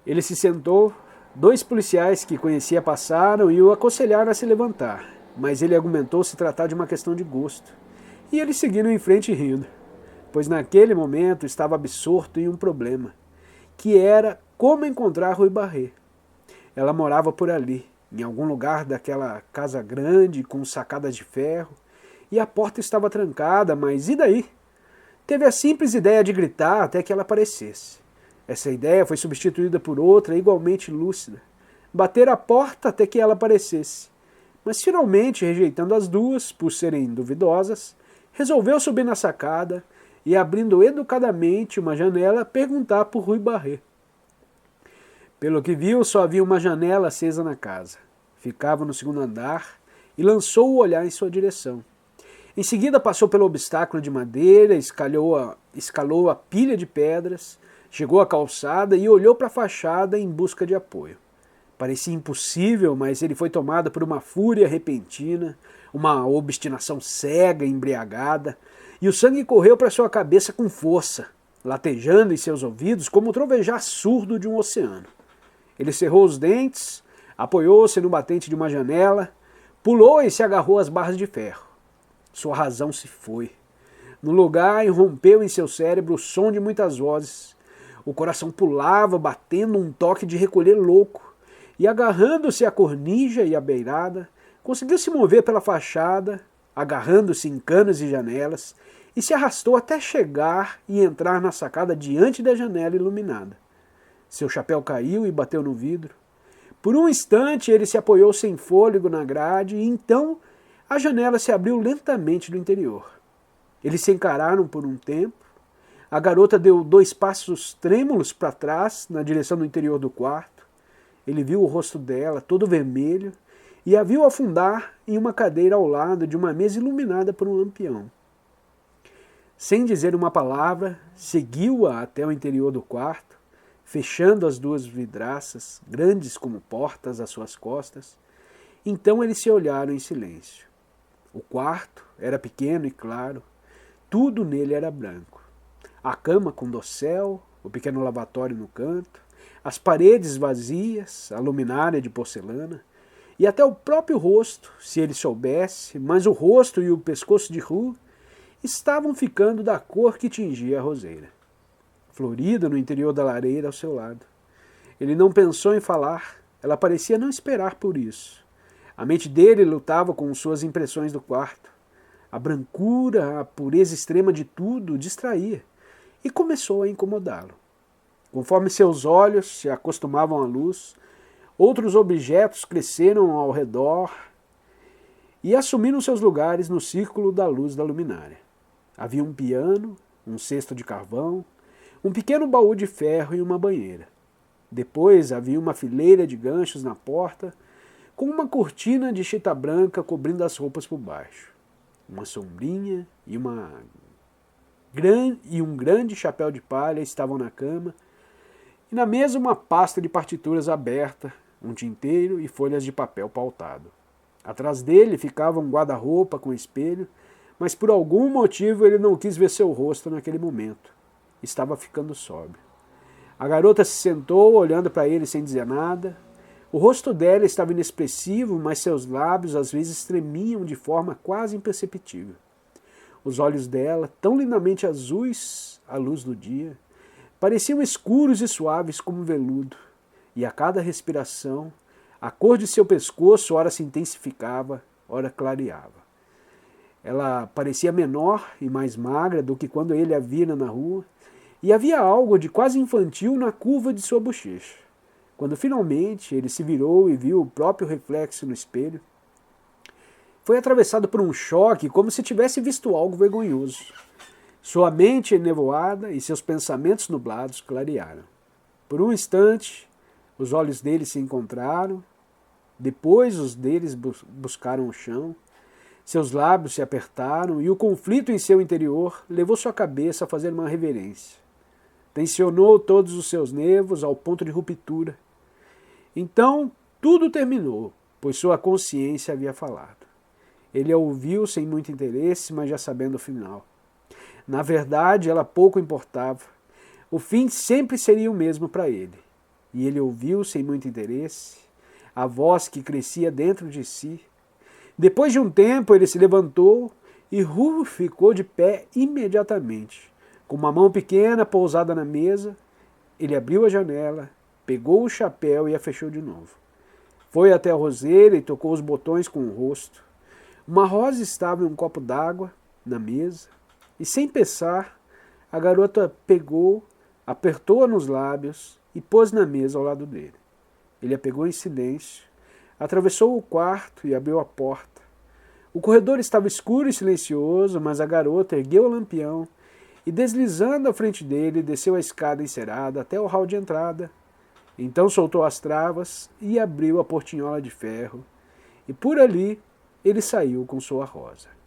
Ele se sentou, 2 policiais que conhecia passaram e o aconselharam a se levantar, mas ele argumentou se tratar de uma questão de gosto. E eles seguiram em frente rindo, pois naquele momento estava absorto em um problema, que era como encontrar Rui Barré. Ela morava por ali, em algum lugar daquela casa grande com sacadas de ferro, e a porta estava trancada, mas e daí? Teve a simples ideia de gritar até que ela aparecesse. Essa ideia foi substituída por outra igualmente lúcida. Bater a porta até que ela aparecesse. Mas finalmente, rejeitando as duas, por serem duvidosas, resolveu subir na sacada e, abrindo educadamente uma janela, perguntar por Rui Barré. Pelo que viu, só havia uma janela acesa na casa. Ficava no segundo andar e lançou o olhar em sua direção. Em seguida passou pelo obstáculo de madeira, escalou a pilha de pedras, chegou à calçada e olhou para a fachada em busca de apoio. Parecia impossível, mas ele foi tomado por uma fúria repentina, uma obstinação cega, embriagada, e o sangue correu para sua cabeça com força, latejando em seus ouvidos como o trovejar surdo de um oceano. Ele cerrou os dentes, apoiou-se no batente de uma janela, pulou e se agarrou às barras de ferro. Sua razão se foi. No lugar, irrompeu em seu cérebro o som de muitas vozes. O coração pulava, batendo um toque de recolher louco, e agarrando-se à cornija e à beirada, conseguiu se mover pela fachada, agarrando-se em canos e janelas, e se arrastou até chegar e entrar na sacada diante da janela iluminada. Seu chapéu caiu e bateu no vidro. Por um instante ele se apoiou sem fôlego na grade e então a janela se abriu lentamente do interior. Eles se encararam por um tempo. A garota deu 2 passos trêmulos para trás, na direção do interior do quarto. Ele viu o rosto dela, todo vermelho, e a viu afundar em uma cadeira ao lado de uma mesa iluminada por um lampião. Sem dizer uma palavra, seguiu-a até o interior do quarto, fechando as 2 vidraças, grandes como portas, às suas costas. Então eles se olharam em silêncio. O quarto era pequeno e claro, tudo nele era branco. A cama com dossel, o pequeno lavatório no canto, as paredes vazias, a luminária de porcelana, e até o próprio rosto, se ele soubesse, mas o rosto e o pescoço de Rui estavam ficando da cor que tingia a roseira, florida no interior da lareira ao seu lado. Ele não pensou em falar, ela parecia não esperar por isso. A mente dele lutava com suas impressões do quarto. A brancura, a pureza extrema de tudo distraía e começou a incomodá-lo. Conforme seus olhos se acostumavam à luz, outros objetos cresceram ao redor e assumiram seus lugares no círculo da luz da luminária. Havia um piano, um cesto de carvão, um pequeno baú de ferro e uma banheira. Depois havia uma fileira de ganchos na porta, com uma cortina de chita branca cobrindo as roupas por baixo. Uma sombrinha e um grande chapéu de palha estavam na cama, e na mesa uma pasta de partituras aberta, um tinteiro e folhas de papel pautado. Atrás dele ficava um guarda-roupa com espelho, mas por algum motivo ele não quis ver seu rosto naquele momento. Estava ficando sóbrio. A garota se sentou, olhando para ele sem dizer nada. O rosto dela estava inexpressivo, mas seus lábios às vezes tremiam de forma quase imperceptível. Os olhos dela, tão lindamente azuis à luz do dia, pareciam escuros e suaves como veludo, e a cada respiração, a cor de seu pescoço ora se intensificava, ora clareava. Ela parecia menor e mais magra do que quando ele a vira na rua, e havia algo de quase infantil na curva de sua bochecha. Quando finalmente ele se virou e viu o próprio reflexo no espelho, foi atravessado por um choque como se tivesse visto algo vergonhoso. Sua mente enevoada e seus pensamentos nublados clarearam. Por um instante, os olhos dele se encontraram, depois os deles buscaram o chão, seus lábios se apertaram e o conflito em seu interior levou sua cabeça a fazer uma reverência. Tensionou todos os seus nervos ao ponto de ruptura. Então, tudo terminou, pois sua consciência havia falado. Ele a ouviu sem muito interesse, mas já sabendo o final. Na verdade, ela pouco importava. O fim sempre seria o mesmo para ele. E ele ouviu sem muito interesse a voz que crescia dentro de si. Depois de um tempo ele se levantou e ficou de pé imediatamente. Com uma mão pequena pousada na mesa, ele abriu a janela, pegou o chapéu e a fechou de novo. Foi até a roseira e tocou os botões com o rosto. Uma rosa estava em um copo d'água na mesa e, sem pensar, a garota pegou, apertou-a nos lábios e pôs na mesa ao lado dele. Ele a pegou em silêncio, atravessou o quarto e abriu a porta. O corredor estava escuro e silencioso, mas a garota ergueu o lampião e, deslizando à frente dele, desceu a escada encerada até o hall de entrada. Então soltou as travas e abriu a portinhola de ferro, e por ali ele saiu com sua rosa.